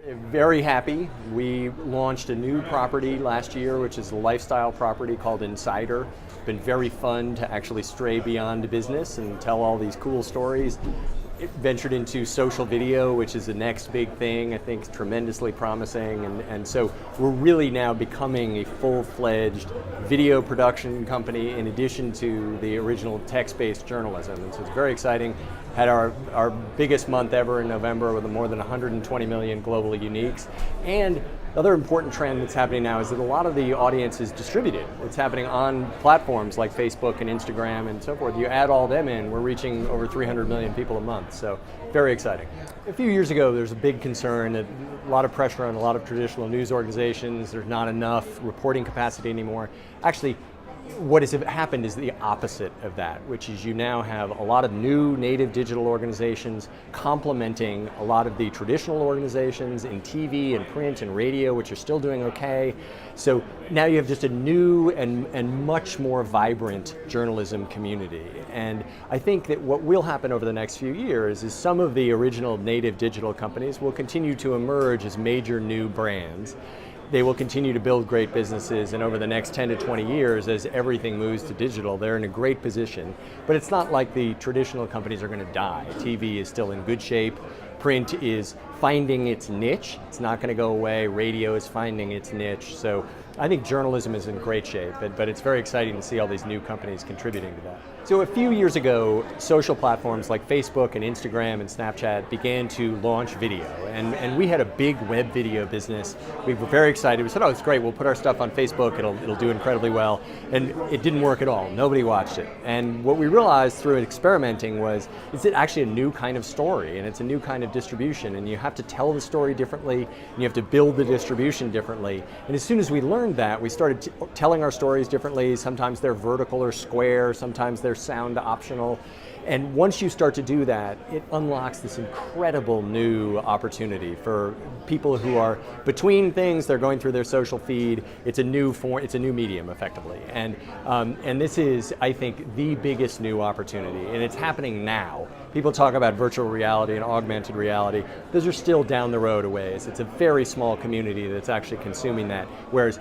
Very happy. We launched a new property last year, which is a lifestyle property called Insider. It's been very fun to actually stray beyond business and tell all these cool stories. It ventured into social video, which is the next big thing, I think tremendously promising. And so we're really now becoming a full-fledged video production company in addition to the original text-based journalism. And so it's very exciting. Had our biggest month ever in November with more than 120 million global uniques. And the other important trend that's happening now is that a lot of the audience is distributed. It's happening on platforms like Facebook and Instagram and so forth. You add all them in, we're reaching over 300 million people a month, so very exciting. A few years ago, there was a big concern, that a lot of pressure on a lot of traditional news organizations. There's not enough reporting capacity anymore. Actually, what has happened is the opposite of that, which is you now have a lot of new native digital organizations complementing a lot of the traditional organizations in TV and print and radio, which are still doing okay. So now you have just a new and much more vibrant journalism community. And I think that what will happen over the next few years is some of the original native digital companies will continue to emerge as major new brands. They will continue to build great businesses, and over the next 10 to 20 years, as everything moves to digital, they're in a great position. But it's not like the traditional companies are going to die. TV is still in good shape. Print is finding its niche. It's not going to go away. Radio is finding its niche. So I think journalism is in great shape, but it's very exciting to see all these new companies contributing to that. So a few years ago, social platforms like Facebook and Instagram and Snapchat began to launch video, and we had a big web video business. We were very excited. We said, oh, it's great, we'll put our stuff on Facebook, it'll do incredibly well, and it didn't work at all. Nobody watched it. And what we realized through experimenting was, it's actually a new kind of story, and it's a new kind of distribution, and you have to tell the story differently, and you have to build the distribution differently. And as soon as we learned that, we started telling our stories differently. Sometimes they're vertical or square, sometimes they're sound optional. And once you start to do that, it unlocks this incredible new opportunity for people who are between things. They're going through their social feed. It's a new form, it's a new medium, effectively. And this is, I think, the biggest new opportunity, and it's happening now. People talk about virtual reality and augmented reality. Those are still down the road a ways. It's a very small community that's actually consuming that, whereas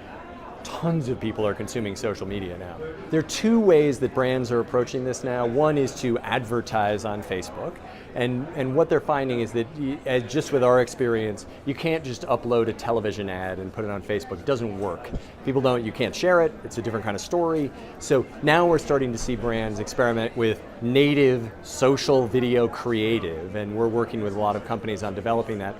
tons of people are consuming social media now. There are two ways that brands are approaching this now. One is to advertise on Facebook, and what they're finding is that, just with our experience, you can't just upload a television ad and put it on Facebook. It doesn't work. You can't share it. It's a different kind of story. So now we're starting to see brands experiment with native social video creative, and we're working with a lot of companies on developing that.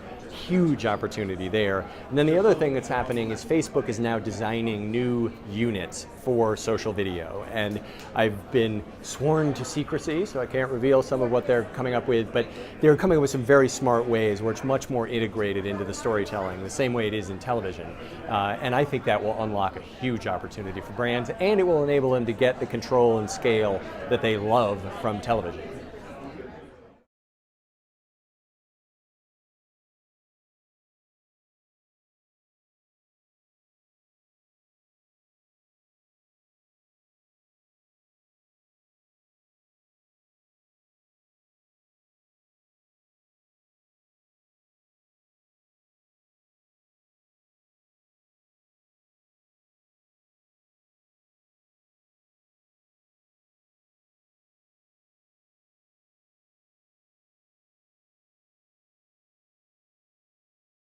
Huge opportunity there. And then the other thing that's happening is Facebook is now designing new units for social video. And I've been sworn to secrecy, so I can't reveal some of what they're coming up with, but they're coming up with some very smart ways where it's much more integrated into the storytelling, the same way it is in television. And I think that will unlock a huge opportunity for brands, and it will enable them to get the control and scale that they love from television.